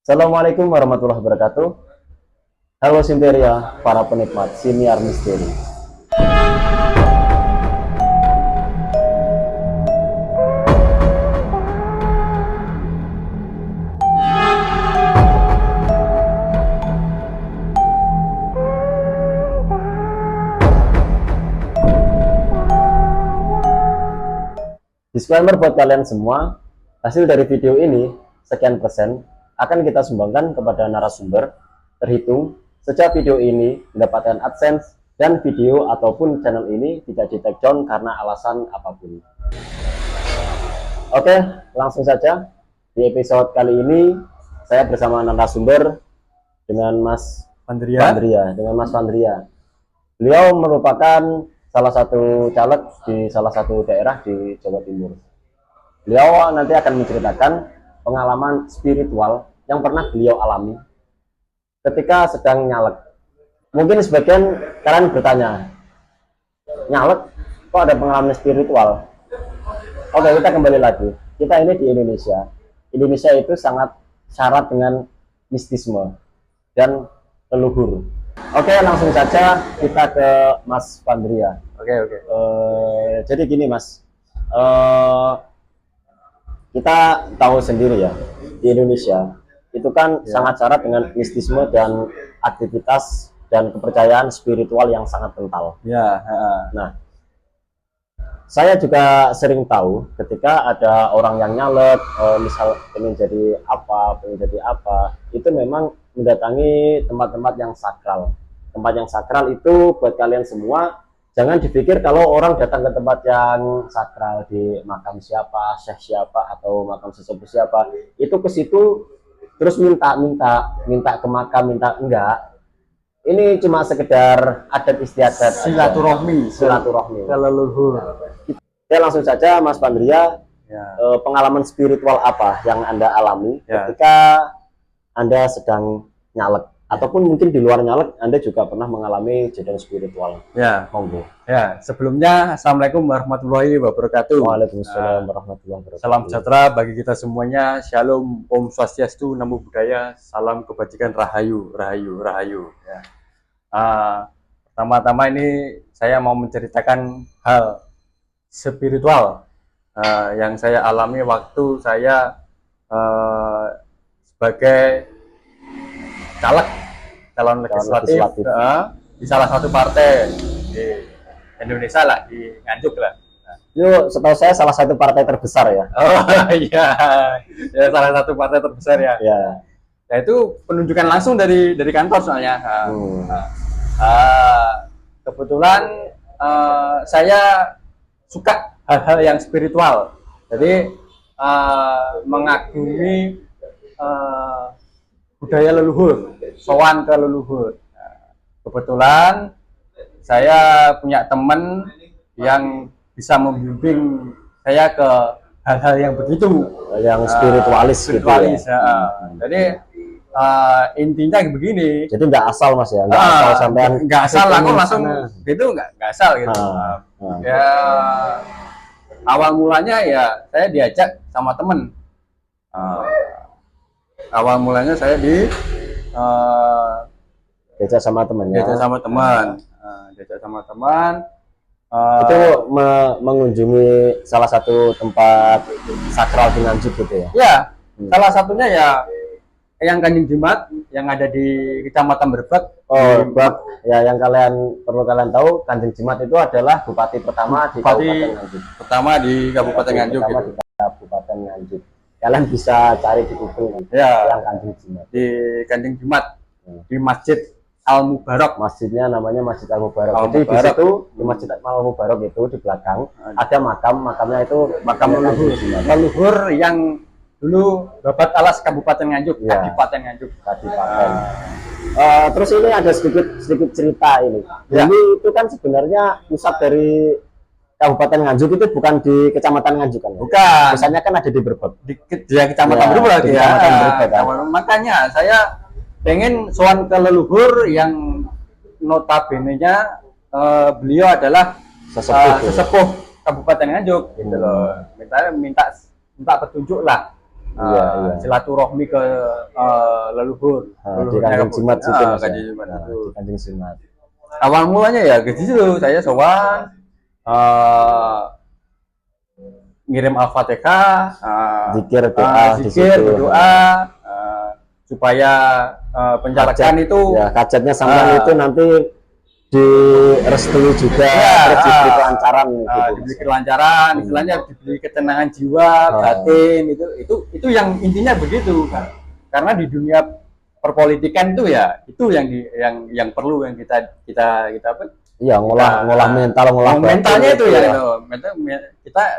Assalamualaikum warahmatullahi wabarakatuh. Halo Simperia, para penikmat siniar misteri. Disclaimer buat kalian semua, hasil dari video ini, sekian persen, akan kita sumbangkan kepada narasumber, terhitung sejak video ini mendapatkan AdSense dan video ataupun channel ini tidak di take down karena alasan apapun. Oke, langsung saja. Di episode kali ini, saya bersama narasumber dengan Mas Fandria, dengan Mas Fandria. Beliau merupakan salah satu caleg di salah satu daerah di Jawa Timur. Beliau nanti akan menceritakan pengalaman spiritual yang pernah beliau alami ketika sedang nyalek. Mungkin sebagian kalian bertanya, nyalek kok ada pengalaman spiritual? Oke, kita kembali lagi. Kita ini di Indonesia. Indonesia itu sangat syarat dengan mistisme dan leluhur. Oke, langsung saja kita ke Mas Fandria. Oke. Jadi gini Mas, kita tahu sendiri ya, di Indonesia itu kan sangat syarat dengan mistisme dan aktivitas dan kepercayaan spiritual yang sangat kental. Nah, saya juga sering tahu ketika ada orang yang nyalek, misal pengen jadi apa, itu memang mendatangi tempat-tempat yang sakral. Tempat yang sakral itu buat kalian semua, jangan dipikir kalau orang datang ke tempat yang sakral di makam siapa, syekh siapa, atau makam sesepuh siapa, itu ke situ terus minta ke makam, enggak. Ini cuma sekedar adat istiadat, Silaturahmi ke leluhur. Oke, langsung saja Mas Fandria, pengalaman spiritual apa yang Anda alami ketika Anda sedang nyalek? Ataupun mungkin di luar nyalek Anda juga pernah mengalami kejadian spiritual. Monggo. Sebelumnya Assalamualaikum warahmatullahi wabarakatuh. Waalaikumsalam warahmatullahi wabarakatuh. Salam sejahtera bagi kita semuanya. Shalom, Om Swastiastu, Namo Buddhaya, salam kebajikan, rahayu. Pertama-tama ini saya mau menceritakan hal spiritual yang saya alami waktu saya sebagai calon legislatif di salah satu partai di Indonesia lah, di Nganjuk lah. Itu setahu saya salah satu partai terbesar ya. Oh iya, salah satu partai terbesar ya. Nah itu penunjukan langsung dari kantor soalnya. Kebetulan saya suka hal-hal yang spiritual, jadi mengagumi budaya leluhur, sowan ke leluhur. Kebetulan saya punya teman yang bisa membimbing saya ke hal-hal yang begitu, yang spiritualis gitu ya. Jadi intinya begini. Jadi nggak asal Mas ya, nggak asal sampean. Nggak asal aku langsung gitu, nggak asal gitu. Ya awal mulanya ya saya diajak sama temen. Awal mulanya saya diajak sama temannya. Diajak sama teman. Itu mengunjungi salah satu tempat sakral di Nganjuk gitu ya? Ya, salah satunya ya yang Kanjeng Jimat yang ada di Kecamatan Brebek. Ya yang perlu kalian tahu, Kanjeng Jimat itu adalah bupati pertama di Kabupaten Nganjuk. Kabupaten Nganjuk. Kabupaten Nganjuk. Kalian bisa cari di Google yang Kanjeng Jimat. Di Kanjeng Jimat, di Masjid Al-Mubarak. Masjidnya namanya Masjid Al-Mubarak. Jadi di situ, di Masjid Al-Mubarak itu di belakang ada makamnya itu makam leluhur yang dulu Babat Alas Kabupaten Nganjuk, Kadipaten Nganjuk. Terus ini ada sedikit cerita ini. Ini itu kan sebenarnya pusat dari Kabupaten Nganjuk itu bukan di Kecamatan Nganjuk kan? Bukan. Pusatnya kan ada di Brebek. Di Kecamatan Brebek ya. Makanya saya pengen sowan ke leluhur yang notabene-nya beliau adalah sesepuh Kabupaten Nganjuk gitu loh. Minta petunjuk lah Iya. silaturahmi ke leluhur. Di Kanjeng Jimat situ Mas. Kanjeng Jimat itu. Di Kanjeng Jimat. Awal mulanya ya ke situ saya sowan, ngirim Al-Fatihah, Zikir doa di zikir situ. berdoa, supaya pencalekan itu Ya, kajatnya sampai itu nanti direstui juga, terus diberi kelancaran gitu. diberi kelancaran, istilahnya diberi ketenangan jiwa, batin, itu yang intinya begitu kan. Karena di dunia perpolitikan itu ya itu yang perlu yang kita apa? Iya, ngolah mental, ngolah mentalnya itu ya, ya.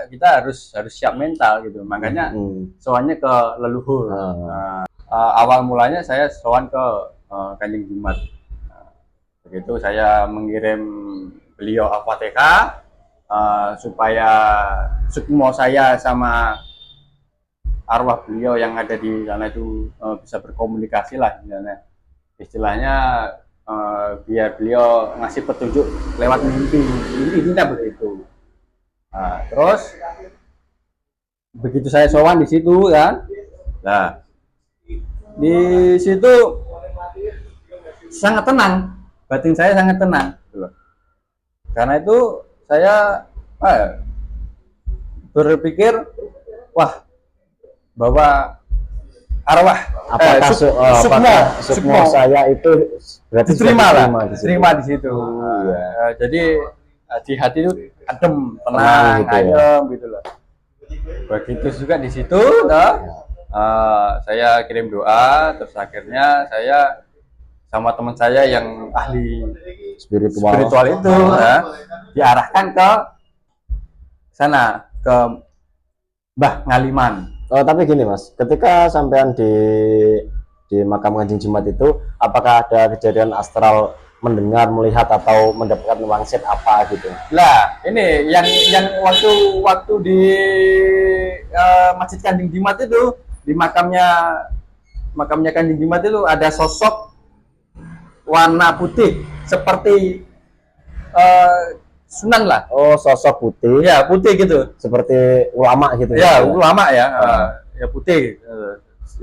kita harus siap mental gitu. Makanya soalnya ke leluhur. Awal mulanya saya sowan ke Kanjeng Jimat. Begitu saya mengirim beliau Al-Fatihah supaya sukmo saya sama arwah beliau yang ada di sana itu bisa berkomunikasi lah istilahnya biar beliau ngasih petunjuk lewat mimpi, intinya begitu. Terus begitu saya sowan di situ kan, nah di situ sangat tenang, batin saya sangat tenang, karena itu saya berpikir wah bahwa arwah sukmo saya itu berarti diterima di situ. Jadi di hati itu adem, tenang, gitu ayem gitu loh. Begitu juga di situ, saya kirim doa, terus akhirnya saya sama teman saya yang ahli spiritual itu diarahkan ke sana, ke Mbah Ngaliman. Oh, tapi gini Mas, ketika sampean di makam Kanjeng Jimat itu, apakah ada kejadian astral mendengar, melihat atau mendapatkan wangsit apa gitu? Lah, ini yang waktu di Masjid Kanjeng Jimat itu, di makamnya Kanjeng Jimat itu ada sosok warna putih seperti Sunan lah. Oh, sosok putih. Ya, putih gitu. Seperti ulama gitu. Ya, ulama ya. Ya putih.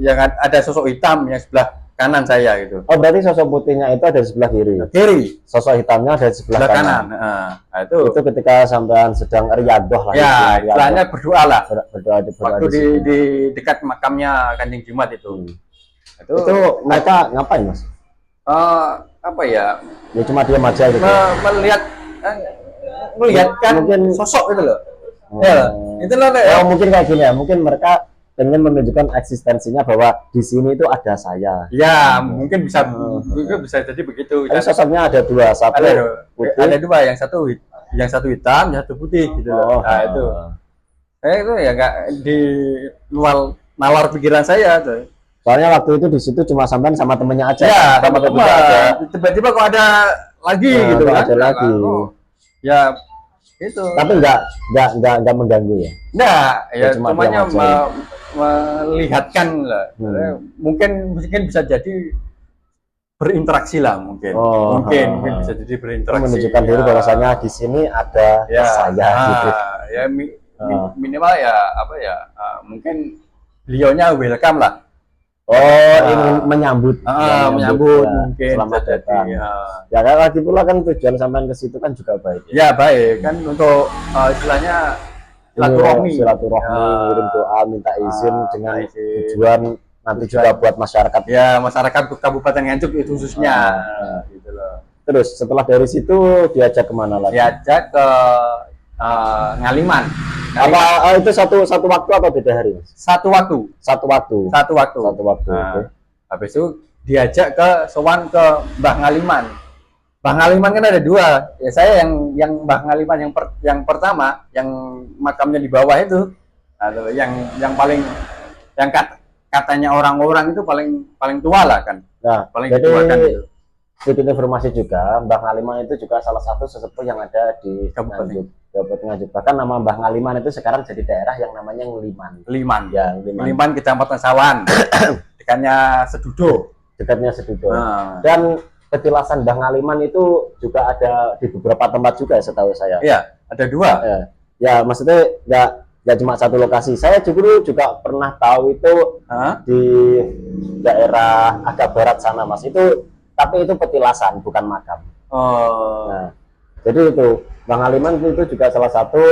Yang ada sosok hitam yang sebelah kanan saya gitu. Oh, berarti sosok putihnya itu ada di sebelah kiri. Kiri. Sosok hitamnya ada di sebelah kanan. Nah, itu ketika sampean sedang riyadoh lah. Ya, istilahnya berdoa lah. Berdoa waktu di dekat makamnya Kanjeng Jimat itu. Itu mereka ngapain, Mas? Apa ya? Ya cuma diam aja gitu. Melihatkan mungkin sosok itu loh. Ya, itu loh. Ya, mungkin kayak gini ya. Mungkin mereka ingin menunjukkan eksistensinya bahwa di sini itu ada saya. Ya, mungkin bisa jadi begitu. Tapi sosoknya ada dua, satu putih. Ada dua, yang satu hitam, yang satu putih gitu loh. Nah, itu. Itu ya nggak di luar nalar pikiran saya tuh. Soalnya waktu itu di situ cuma sampean sama temennya aja. Ya, sama temen aja. Tiba-tiba kok ada lagi gitu kan. Ada lagi. Ya, itu. Tapi nggak mengganggu ya. Nah, ya cumanya melihatkan lah. Mungkin bisa jadi berinteraksi lah mungkin. Mungkin bisa jadi berinteraksi. Menunjukkan diri bahwasanya di sini ada saya gitu. Ya minimal ya apa ya? Mungkin beliaunya welcome lah. Ingin menyambut mungkin selamat datang. Ya kan lagi pula kan tujuan sampean ke situ kan juga baik. Ya baik kan untuk istilahnya silaturahmi, ngirim doa, minta izin dengan tujuan nanti juga buat masyarakat. Ya masyarakat Kabupaten Nganjuk itu khususnya. Gitu loh. Terus setelah dari situ diajak kemana lagi? Diajak ke Ngaliman. Itu satu waktu atau beda hari? Satu waktu. Okay. Habis itu diajak ke sowan ke Mbah Ngaliman. Mbah Ngaliman kan ada dua. Ya saya yang Mbah Ngaliman yang pertama, yang makamnya di bawah itu, atau yang paling yang katanya orang-orang itu paling tua lah kan. Nah, paling tua kan itu. Sedikit informasi juga, Mbah Ngaliman itu juga salah satu sesepuh yang ada di Kabupaten Nganjuk. Bahkan nama Mbah Ngaliman itu sekarang jadi daerah yang namanya Ngeliman. Ngeliman Kecamatan Sawan. Dekatnya Sedudo. Dan petilasan Mbah Ngaliman itu juga ada di beberapa tempat juga setahu saya. Iya, ada dua. Ya maksudnya nggak cuma satu lokasi. Saya juga pernah tahu itu Hah? di daerah agak barat sana Mas. Tapi itu petilasan bukan makam. Oh. Nah, jadi itu Bang Haliman itu juga salah satu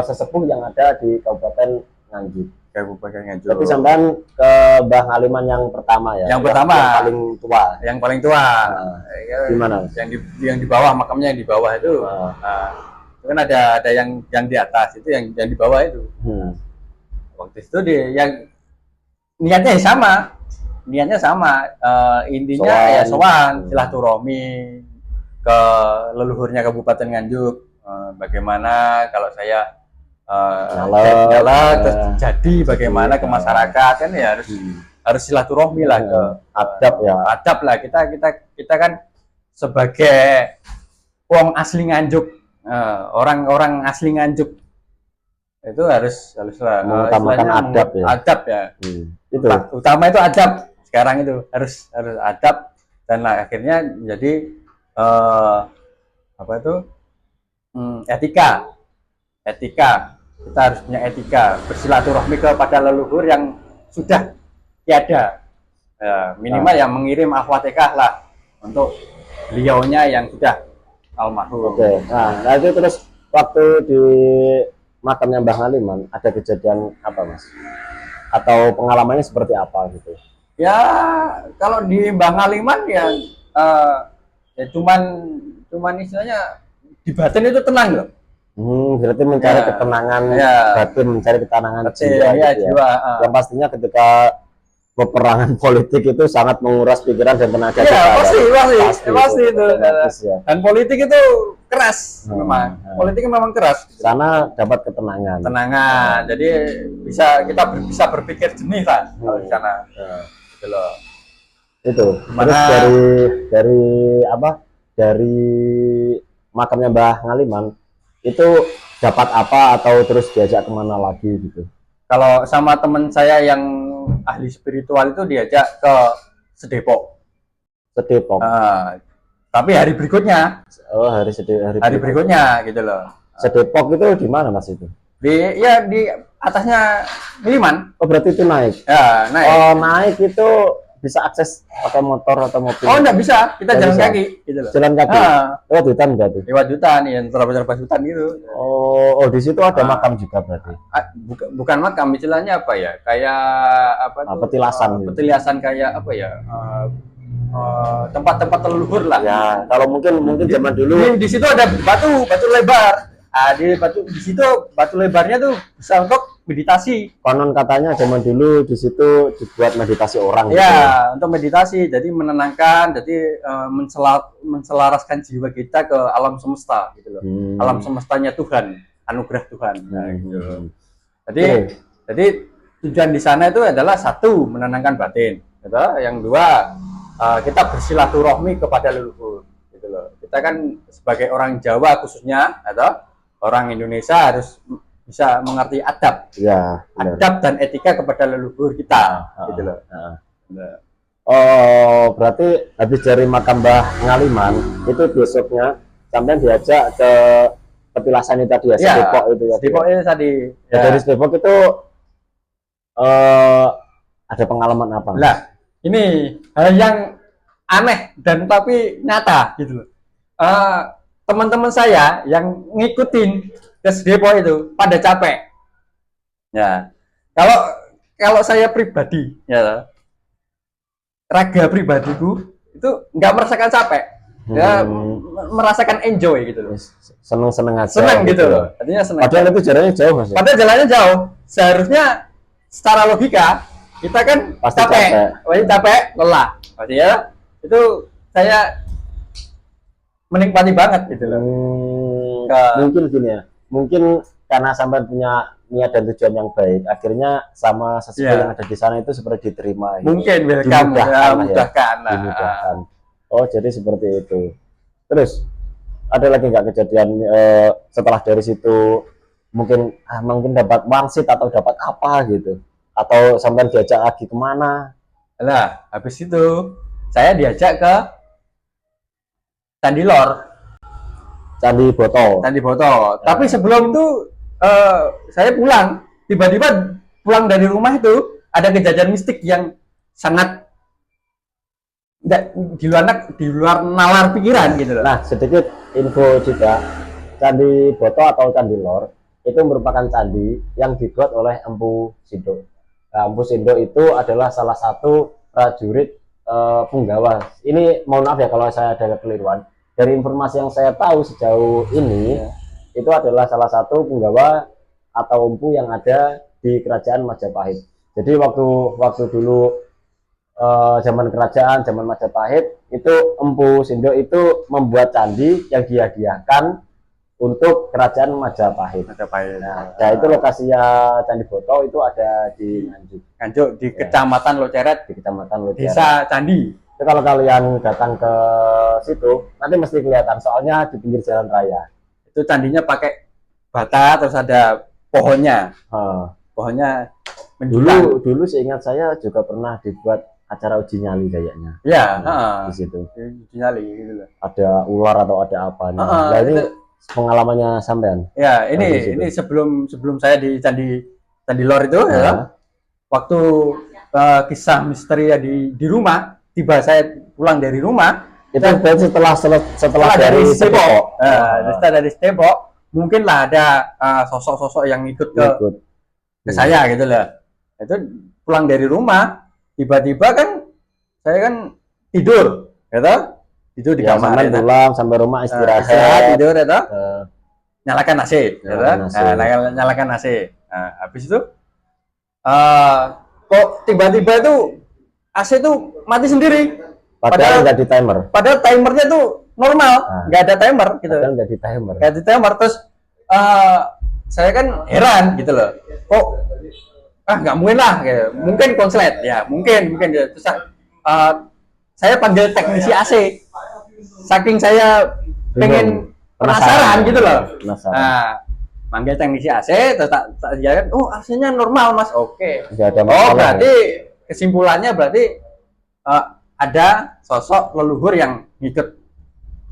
sesepuh yang ada di Kabupaten Nganjuk. Kabupaten Nganjuk. Tapi sampean ke Bang Haliman yang pertama ya. Yang pertama. Yang paling tua. Yang paling tua. Nah, gimana? Yang di bawah, makamnya yang di bawah itu. Nah, itu kan ada yang di atas, itu yang di bawah itu. Waktu itu yang niatnya sama. Intinya ya sowan silaturahmi ke leluhurnya Kabupaten Nganjuk. Bagaimana kalau saya terus jadi bagaimana ke masyarakat kan ya harus silaturahmi lah ke adab lah kita kan sebagai wong asli Nganjuk, orang asli Nganjuk itu harus mengutamakan adab ya. Itu utama itu adab. Sekarang itu harus adab, dan akhirnya menjadi etika. Kita harus punya etika, bersilaturahmi kepada leluhur yang sudah tiada, minimal yang mengirim al-fatihah lah untuk beliaunya yang sudah almarhum. Oke. Nah itu terus waktu di makamnya Mbah Haliman ada kejadian apa Mas? Atau pengalamannya seperti apa gitu? Ya kalau di Mbah Haliman ya cuman istilahnya di batin itu tenang loh. Berarti mencari ketenangan batin, mencari ketenangan jiwa, jiwa. Yang pastinya ketika peperangan politik itu sangat menguras pikiran dan tenaga kita. Pasti itu. Dan politik itu keras memang. Politik memang keras. Sana dapat ketenangan. Jadi kita bisa berpikir jernih lah kalau di sana. Gitu loh. Itu. Terus dari makamnya Mbah Haliman itu dapat apa atau terus diajak kemana lagi gitu? Kalau sama teman saya yang ahli spiritual itu diajak ke Sedepok. Tapi hari berikutnya. Hari berikutnya gitu loh. Sedepok itu di mana Mas itu? Di atasnya Miliman. Oh berarti itu naik. Ya, naik. Oh naik itu bisa akses pakai motor atau mobil? Oh enggak bisa, kita jalan kaki gitu loh. Jalan kaki. Lewat hutan berarti. Lewat hutan, ya terabas hutan gitu. Oh di situ ada makam juga berarti. Bukan makam, istilahnya apa ya? Kayak apa tuh? Petilasan. Petilasan kayak apa ya? Tempat-tempat leluhur lah. Ya, kalau mungkin zaman dulu di situ ada batu lebar. Di situ batu lebarnya tuh bisa untuk meditasi. Konon katanya zaman dulu di situ dibuat meditasi orang. Ya, untuk meditasi, jadi menenangkan, jadi menselaraskan jiwa kita ke alam semesta, gitu loh. Alam semestanya Tuhan, anugerah Tuhan. Gitu. Jadi tujuan di sana itu adalah satu, menenangkan batin, gitu. Yang dua, kita bersilaturahmi kepada leluhur, gitu loh. Kita kan sebagai orang Jawa khususnya, atau orang Indonesia harus bisa mengerti adab, adab dan etika kepada leluhur kita, gitu loh. Oh, berarti habis dari makam Mbah Haliman itu besoknya sampai diajak ke petilasan itu tadi ya, Sedepok itu ya. Sedepok itu tadi. Ya. Dari Sedepok itu ada pengalaman apa? Nah, ini hal yang aneh dan tapi nyata, gitu loh. Teman-teman saya yang ngikutin ke Sedepok itu pada capek. Ya. Kalau saya pribadi, ya, raga pribadiku itu nggak merasakan capek. Ya, merasakan enjoy gitu loh. Seneng aja. Seneng gitu loh. Artinya seneng. Padahal itu jalannya jauh Mas. Padahal jalannya jauh. Seharusnya secara logika kita kan pasti capek, lelah. Artinya itu saya menikmati banget gitu loh. Mungkin gini ya, mungkin karena sampai punya niat dan tujuan yang baik, akhirnya sama sesuatu yang ada di sana itu seperti diterima. Mungkin gitu. dimudahkan. Oh jadi seperti itu. Terus ada lagi nggak kejadian setelah dari situ mungkin dapat wangsit atau dapat apa gitu, atau sampai diajak lagi kemana? Lah habis itu saya diajak ke Candi Lor. Candi Boto. Tapi sebelum itu saya pulang, tiba-tiba pulang dari rumah itu ada kejadian mistik yang sangat di luar nalar pikiran gitu loh. Nah, sedikit info juga, Candi Boto atau Candi Lor itu merupakan candi yang dibuat oleh Empu Sindo. Nah, Empu Sindo itu adalah salah satu prajurit punggawa. Ini mohon maaf ya kalau saya ada kekeliruan. Dari informasi yang saya tahu sejauh ini, itu adalah salah satu punggawa atau empu yang ada di kerajaan Majapahit. Jadi waktu dulu zaman kerajaan, zaman Majapahit, itu Empu Sindo itu membuat candi yang dihadiahkan untuk kerajaan Majapahit. Nah, itu lokasinya Candi Boto itu ada di Nganjuk. Nganjuk di Kecamatan Loceret, Di Kecamatan Loceret. Desa Candi. Itu kalau kalian datang ke situ, nanti mesti kelihatan, soalnya di pinggir jalan raya. Itu candinya pakai bata, terus ada pohonnya. Pohonnya menjulang. Dulu seingat saya juga pernah dibuat acara uji nyali kayaknya. Ya, di situ. Uji nyali gitu loh. Ada ular atau ada apa nih. Nah, ini pengalamannya sampean. Ya, ini sebelum saya di Candi Lor itu ya. Waktu kisah misteri di rumah, tiba saya pulang dari rumah, itu berarti setelah dari Depok. Setelah dari Depok, mungkinlah ada sosok-sosok yang ikut ke saya gitu loh. Itu pulang dari rumah, tiba-tiba kan saya kan tidur, gitu. Itu di kamar. Pulang sampai rumah istirahat tidur, gitu. Nyalakan AC, gitu. Nyalakan AC. Nah, habis itu kok tiba-tiba itu AC itu mati sendiri. Padahal nggak di timer. Padahal timernya tuh normal, nggak ada timer gitu. Padahal nggak di timer. Nggak di timer, terus saya kan heran gitu loh. Kok nggak mungkin lah, gitu. Mungkin konslet ya, mungkin gitu. Terus saya panggil teknisi AC, saking saya pengen penasaran gitu loh. Nah, manggil teknisi AC, terus tak jalan, oh AC-nya normal mas, oke. Berarti kesimpulannya berarti ada sosok leluhur yang ngikut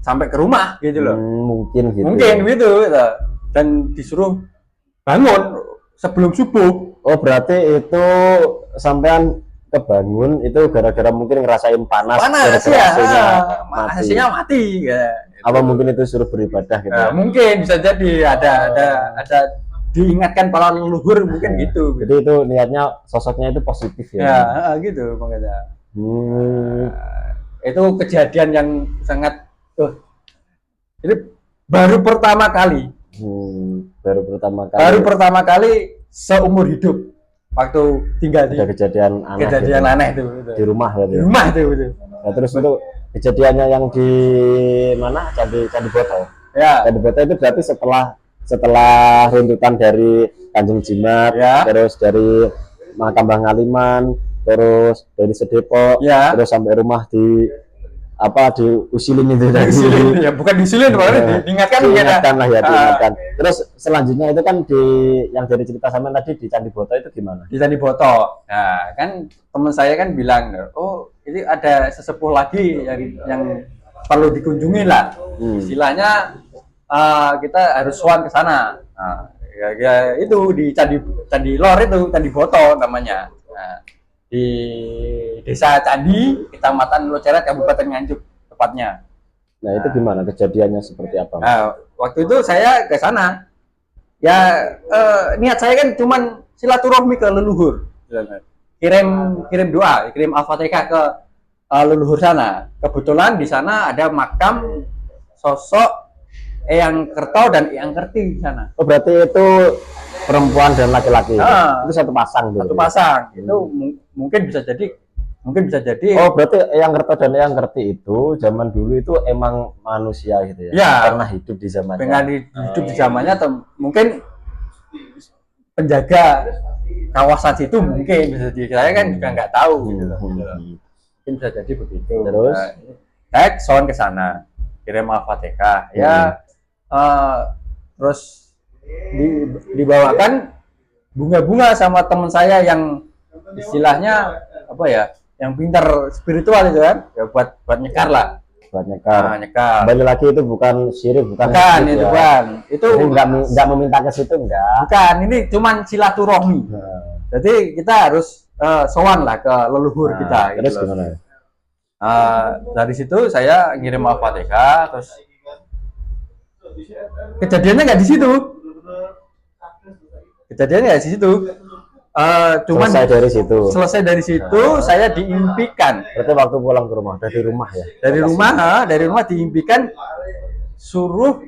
sampai ke rumah gitu loh. Mungkin gitu. Dan disuruh bangun sebelum subuh. Oh, berarti itu sampean kebangun itu gara-gara mungkin ngerasain panas ya. AC-nya mati ya. Apa mungkin itu suruh beribadah gitu? Nah, mungkin bisa jadi ada diingatkan para leluhur mungkin gitu. Jadi itu niatnya sosoknya itu positif ya. Ya, gitu makanya. Itu kejadian yang sangat ini baru pertama kali. Baru pertama kali seumur hidup waktu tinggal di kejadian aneh itu di rumah ya. Di rumah itu. Nah, terus itu kejadiannya yang di mana? Candi Boto. Ya. Candi Boto itu berarti setelah runtutan dari Kanjeng Jimat, terus dari Makam Mbah Ngaliman, terus dari Sedepok, terus sampai rumah diusilin itu dari ya, bukan diusilin, diingatkan lah ya, diingatkan. Terus selanjutnya itu kan yang dari cerita sama tadi di Candi Boto itu gimana? Di Candi Boto. Nah, kan teman saya kan bilang, oh ini ada sesepuh lagi yang perlu dikunjungi lah. Istilahnya kita harus sowan ke sana. Nah, ya itu di Candi Lor itu, Candi Boto namanya. Nah, di Desa Candi, Kecamatan Loceret, Kabupaten Nganjuk tepatnya. Nah, itu gimana kejadiannya seperti apa? Nah, waktu itu saya ke sana. Ya niat saya kan cuman silaturahmi ke leluhur. Kirim doa, kirim Al-Fatihah ke leluhur sana. Kebetulan di sana ada makam sosok Eyang Kerto dan Eyang Kerti di sana. Oh, berarti itu perempuan dan laki-laki. Itu satu pasang. Satu pasang. Itu mungkin bisa jadi. Oh, berarti Eyang Kerto dan Eyang Kerti itu zaman dulu itu emang manusia gitu ya? Ya. Pernah hidup di zamannya. Hidup di zamannya, atau mungkin penjaga kawasan situ mungkin bisa jadi. Saya kan juga nggak tahu gitu. Mungkin bisa jadi begitu. Terus saya sowan ke sana, kirim Al-Fatihah. Ya. Terus dibawakan bunga-bunga sama teman saya yang istilahnya apa ya, yang pintar spiritual itu kan, ya buat nyekar lah. buat nyekar. Nyekar. Kembali lagi itu bukan syirik, bukan Itu ya. bukan. Itu Jadi nggak meminta ke situ, enggak. bukan, ini cuman silaturahmi. Jadi kita harus sowan lah ke leluhur kita. Terus gitu loh. gimana? Dari situ saya ngirim Al-Fatihah, terus kejadiannya nggak di situ. Kejadiannya nggak di situ. Cuman selesai dari situ. Saya diimpikan. Berarti waktu pulang ke rumah, dari rumah ya? Dari rumah diimpikan suruh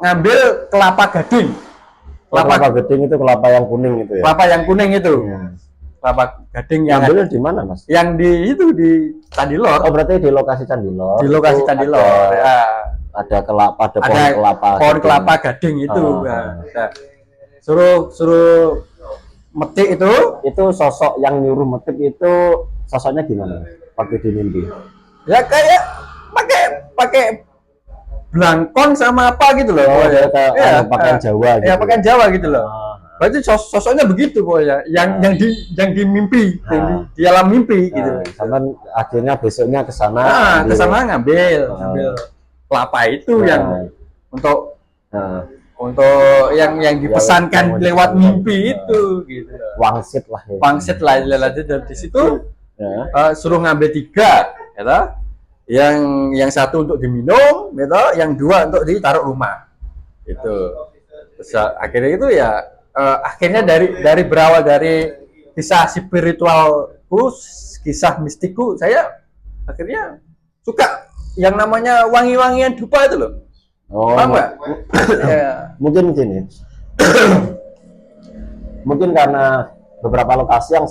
ngambil kelapa gading. Kelapa gading itu kelapa yang kuning itu ya? Kelapa yang kuning itu. Kelapa gading yang ngambilnya di mana, Mas? Yang di Candilor. Oh, berarti di lokasi Candilor. Di lokasi Candilor. Ada kelapa, ada pohon kelapa gading itu. Suruh metik itu. Itu sosok yang nyuruh metik itu sosoknya gimana? Waktu di mimpi? Ya kayak pakai belangkon sama apa gitu loh. Pakaian Jawa gitu. Ya, pakaian Jawa gitu loh. Berarti sosoknya begitu pokoknya. Yang di mimpi, di alam mimpi gitu. Sampai akhirnya besoknya ke sana. Ke sana ngambil kelapa itu yang untuk yang dipesankan lewat mimpi itu gitu. Wangsit lah ya. Wangsit lah dari situ suruh ngambil 3 ya. Yang satu untuk diminum gitu, yang 2 untuk ditaruh rumah. Itu. Terus akhirnya itu ya akhirnya dari berawal dari kisah spiritualku, kisah mistikku, saya akhirnya suka yang namanya wangi-wangian dupa itu loh. Paham nggak? Mungkin gini. Mungkin karena beberapa lokasi yang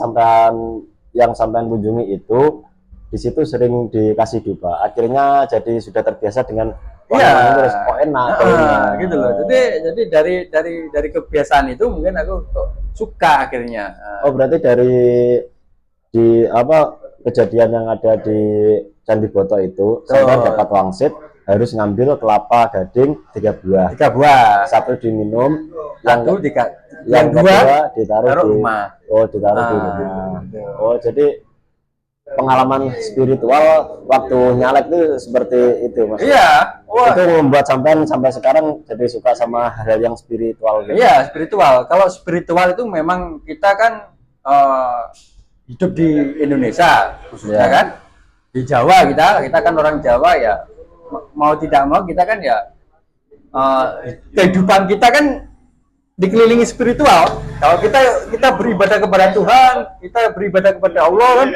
sampean kunjungi itu di situ sering dikasih dupa. Akhirnya jadi sudah terbiasa dengan terus kok enak gitu loh. Jadi dari kebiasaan itu mungkin aku suka akhirnya. Oh, berarti di kejadian yang ada di Candi Boto itu sampai dapat wangsit harus ngambil kelapa gading 3 buah. 3 buah. Satu diminum, yang 2 ditaruh di rumah. Oh, ditaruh di rumah. Oh, jadi pengalaman spiritual waktu nyalek itu seperti itu, Mas. Iya. Itu membuat sampai sekarang jadi suka sama hal yang spiritual gitu. Iya, spiritual. Kalau spiritual itu memang kita kan hidup di Indonesia khususnya kan. Di Jawa kita kan orang Jawa ya. Mau tidak mau kita kan ya kehidupan kita kan dikelilingi spiritual. Kalau kita beribadah kepada Tuhan, kita beribadah kepada Allah kan,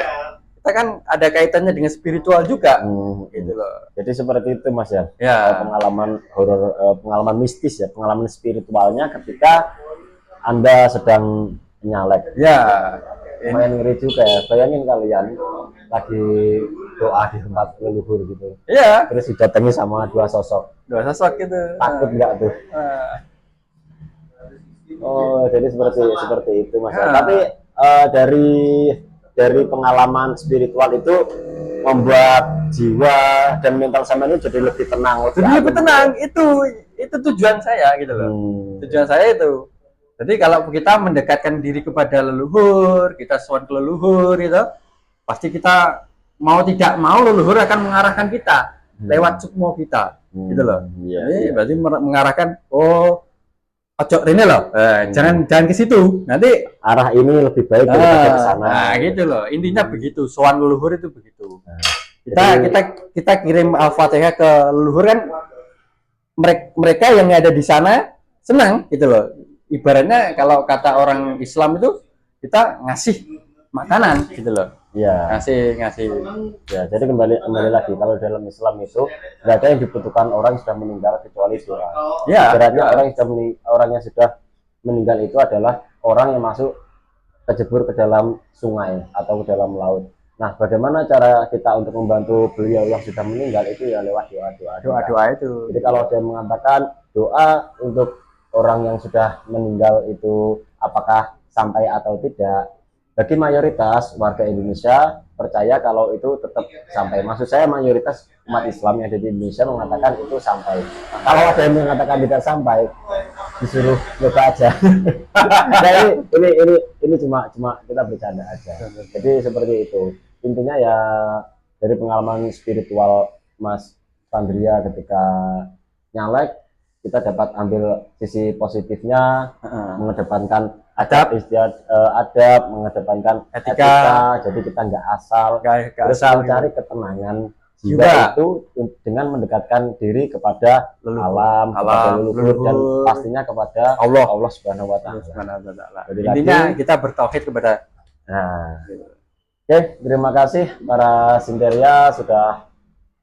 kita kan ada kaitannya dengan spiritual juga, gitu loh. Jadi seperti itu, Mas ya. Pengalaman horor, pengalaman mistis ya, pengalaman spiritualnya ketika Anda sedang nyalek. Ya. Main ngeri juga ya. Bayangin kalian lagi doa di tempat leluhur gitu. Iya. Terus didatangi sama 2 sosok. 2 sosok gitu. Takut nggak tuh? Oh, jadi seperti itu, Mas. Tapi dari pengalaman spiritual itu membuat jiwa dan mental sampean itu jadi lebih tenang. Lebih tenang. Itu tujuan saya gitu loh. Tujuan saya itu. Jadi kalau kita mendekatkan diri kepada leluhur, kita sowan ke leluhur gitu, pasti kita mau tidak mau leluhur akan mengarahkan kita lewat sukmo kita, gitu loh. Jadi berarti mengarahkan ojo rene loh, jangan ke situ. Nanti arah ini lebih baik daripada ke sana. Nah, gitu loh. Intinya begitu. Sowan leluhur itu begitu. Kita kirim Al-Fatihah ke leluhur kan, mereka yang ada di sana senang gitu loh. Ibaratnya kalau kata orang Islam itu kita ngasih makanan gitu loh. Iya. Ngasih. Ya, jadi kembali lagi kalau dalam Islam itu nggak ada yang dibutuhkan orang yang sudah meninggal kecuali doa. Ya. Ibaratnya orang yang sudah meninggal itu adalah orang yang masuk kejebur ke dalam sungai atau ke dalam laut. Nah, bagaimana cara kita untuk membantu beliau yang sudah meninggal itu ya lewat doa itu. Jadi kalau dia mengatakan doa untuk orang yang sudah meninggal itu apakah sampai atau tidak, bagi mayoritas warga Indonesia percaya kalau itu tetap sampai. Maksud saya mayoritas umat Islam yang ada di Indonesia mengatakan itu sampai. Kalau ada yang mengatakan tidak sampai, disuruh coba aja. Nah, ini cuma kita bercanda aja. Jadi seperti itu. intinya ya dari pengalaman spiritual Mas Pandria ketika nyalek, kita dapat ambil sisi positifnya, mengedepankan Adab, adab, mengedepankan Etika. etika, jadi kita nggak asal, Gak terus asal mencari ketenangan jiwa Jiwa. itu dengan mendekatkan diri kepada Leluhur. kepada leluhur, dan leluhur. pastinya kepada Allah. Allah Subhanahu wa taala. Subhanahu wa ta'ala. Jadi Intinya lagi- kita bertauhid kepada Nah, oke, terima kasih para Sinteria sudah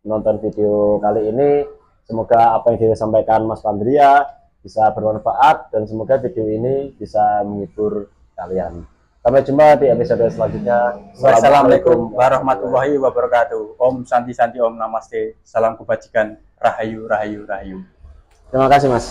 menonton video kali ini. Semoga apa yang disampaikan Mas Pandria bisa bermanfaat dan semoga video ini bisa menghibur kalian. Sampai jumpa di episode selanjutnya. Wassalamualaikum warahmatullahi wabarakatuh. Om Santi Santi Om Namaste. Salam kebajikan. Rahayu Rahayu Rahayu. Terima kasih Mas.